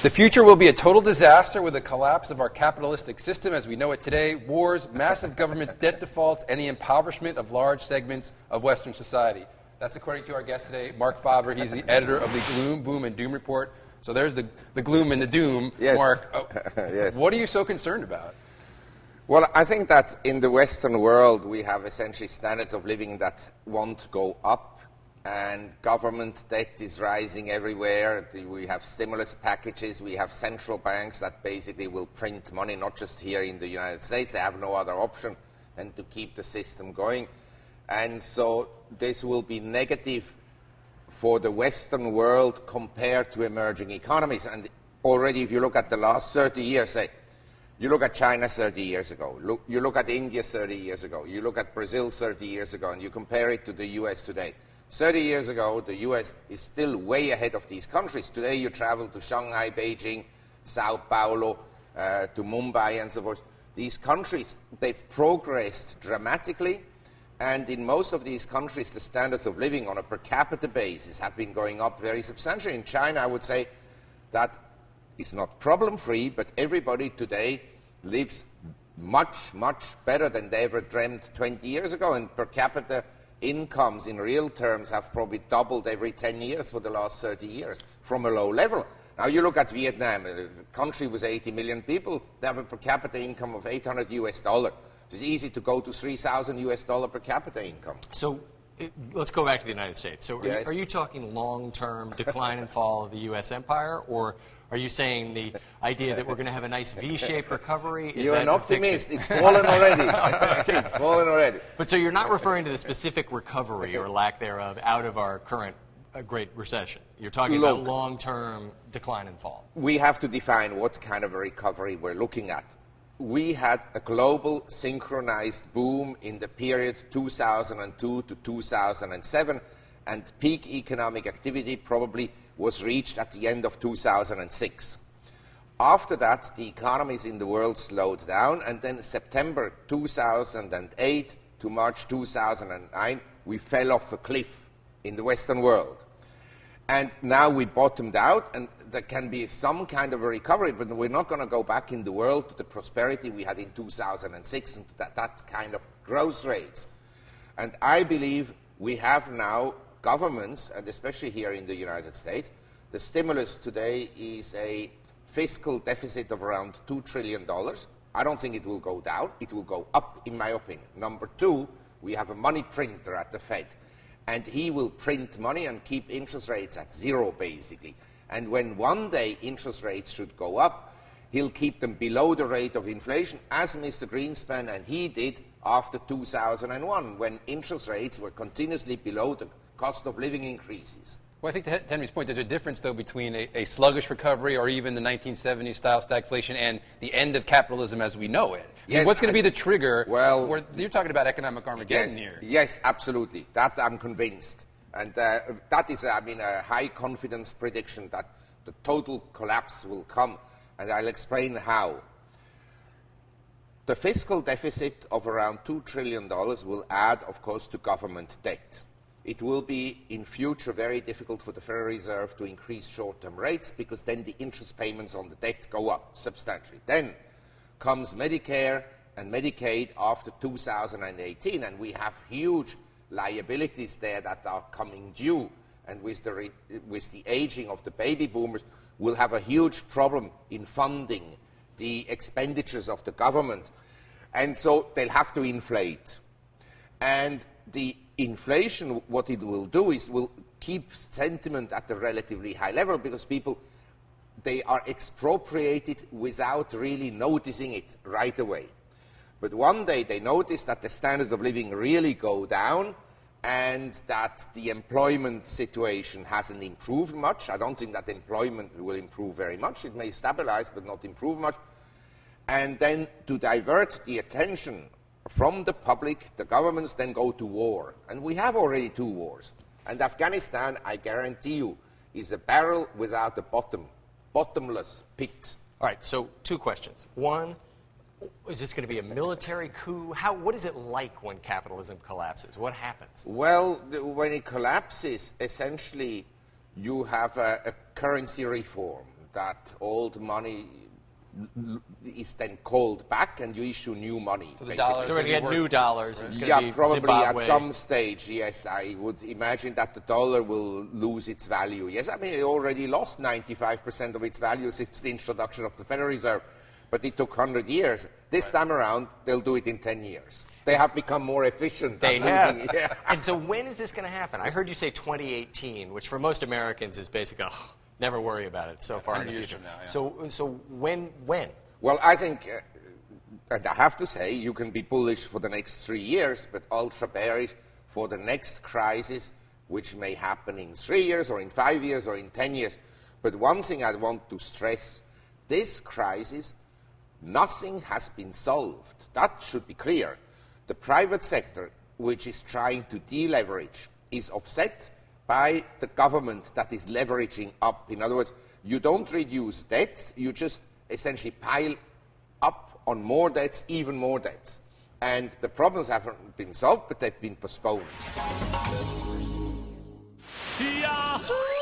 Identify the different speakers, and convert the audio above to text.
Speaker 1: The future will be a total disaster with the collapse of our capitalistic system as we know it today, wars, massive government debt defaults, and the impoverishment of large segments of Western society. That's according to our guest today, Marc Faber. He's the editor of the Gloom, Boom, and Doom Report. So there's the gloom and the doom.
Speaker 2: Yes.
Speaker 1: Mark,
Speaker 2: Yes.
Speaker 1: What are you so concerned about?
Speaker 2: Well, I think that in the Western world we have essentially standards of living that won't go up, and government debt is rising everywhere. We have stimulus packages, we have central banks that basically will print money, not just here in the United States. They have no other option than to keep the system going. And so this will be negative for the Western world compared to emerging economies. And already if you look at the last 30 years, say, you look at China 30 years ago, you look at India 30 years ago, you look at Brazil 30 years ago, and you compare it to the US today. 30 years ago, the US is still way ahead of these countries. Today you travel to Shanghai, Beijing, Sao Paulo, to Mumbai and so forth. These countries, they've progressed dramatically, and in most of these countries the standards of living on a per capita basis have been going up very substantially. In China, I would say that it's not problem-free, but everybody today lives much, much better than they ever dreamed 20 years ago, and per capita incomes in real terms have probably doubled every 10 years for the last 30 years from a low level. Now you look at Vietnam, a country with 80 million people, they have a per capita income of $800 US. It's easy to go to 3,000 US dollar per capita income.
Speaker 3: So let's go back to the United States. So
Speaker 2: Yes.
Speaker 3: are you talking long-term decline and fall of the U.S. empire, or are you saying the idea that we're going to have a nice V-shaped recovery? Is
Speaker 2: You're
Speaker 3: that
Speaker 2: an
Speaker 3: a
Speaker 2: optimist.
Speaker 3: fiction?
Speaker 2: It's fallen already. It's fallen already.
Speaker 3: But so you're not referring to the specific recovery or lack thereof out of our current Great Recession. You're talking about long-term decline and fall.
Speaker 2: We have to define what kind of a recovery we're looking at. We had a global synchronized boom in the period 2002 to 2007, and peak economic activity probably was reached at the end of 2006. After that, the economies in the world slowed down, and then September 2008 to March 2009, we fell off a cliff in the Western world. And now we bottomed out, and there can be some kind of a recovery, but we're not going to go back in the world to the prosperity we had in 2006 and to that kind of growth rates. And I believe we have now governments, and especially here in the United States, the stimulus today is a fiscal deficit of around $2 trillion. I don't think it will go down. It will go up, in my opinion. Number two, we have a money printer at the Fed, and he will print money and keep interest rates at zero, basically. And when one day interest rates should go up, he'll keep them below the rate of inflation, as Mr. Greenspan and he did after 2001, when interest rates were continuously below the cost of living increases.
Speaker 1: Well, I think to Henry's point, there's a difference, though, between a sluggish recovery or even the 1970s-style stagflation and the end of capitalism as we know it. I mean, what's going to be the trigger? Well, you're talking about economic Armageddon here.
Speaker 2: Yes, absolutely. That I'm convinced. And that is, I mean, a high-confidence prediction that the total collapse will come, and I'll explain how. The fiscal deficit of around $2 trillion will add, of course, to government debt. It will be, in future, very difficult for the Federal Reserve to increase short-term rates, because then the interest payments on the debt go up substantially. Then comes Medicare and Medicaid after 2018, and we have huge liabilities there that are coming due, and with the aging of the baby boomers, we'll have a huge problem in funding the expenditures of the government, and so they'll have to inflate. And the inflation, what it will do is will keep sentiment at a relatively high level, because people, they are expropriated without really noticing it right away. But one day they notice that the standards of living really go down and that the employment situation hasn't improved much. I don't think that employment will improve very much. It may stabilize but not improve much. And then to divert the attention from the public, the governments then go to war. And we have already 2 wars. And Afghanistan, I guarantee you, is a barrel without a bottom, bottomless pit.
Speaker 3: All right, so 2 questions. One, is this going to be a military coup? What is it like when capitalism collapses? What happens?
Speaker 2: Well, when it collapses, essentially you have a currency reform. that old money is then called back and you issue new money.
Speaker 1: So the dollar.
Speaker 3: So we're going to get new dollars. It's going to be
Speaker 2: probably
Speaker 3: Zimbabwe.
Speaker 2: at some stage, yes, I would imagine that the dollar will lose its value. Yes, I mean, it already lost 95% of its value since the introduction of the Federal Reserve, but it took 100 years. This time around, they'll do it in 10 years. They have become more efficient.
Speaker 3: They have.
Speaker 2: Yeah.
Speaker 3: And so when is this going to happen? I heard you say 2018, which for most Americans is basically, never worry about it, so far in the future.
Speaker 1: Now, yeah.
Speaker 3: So when?
Speaker 2: Well, I think, and I have to say, you can be bullish for the next 3 years, but ultra bearish for the next crisis, which may happen in 3 years or in 5 years or in 10 years. But one thing I want to stress, this crisis, nothing has been solved. That should be clear. The private sector, which is trying to deleverage, is offset by the government that is leveraging up. In other words, you don't reduce debts, you just essentially pile up on more debts, even more debts. And the problems haven't been solved, but they've been postponed.
Speaker 4: Yahoo!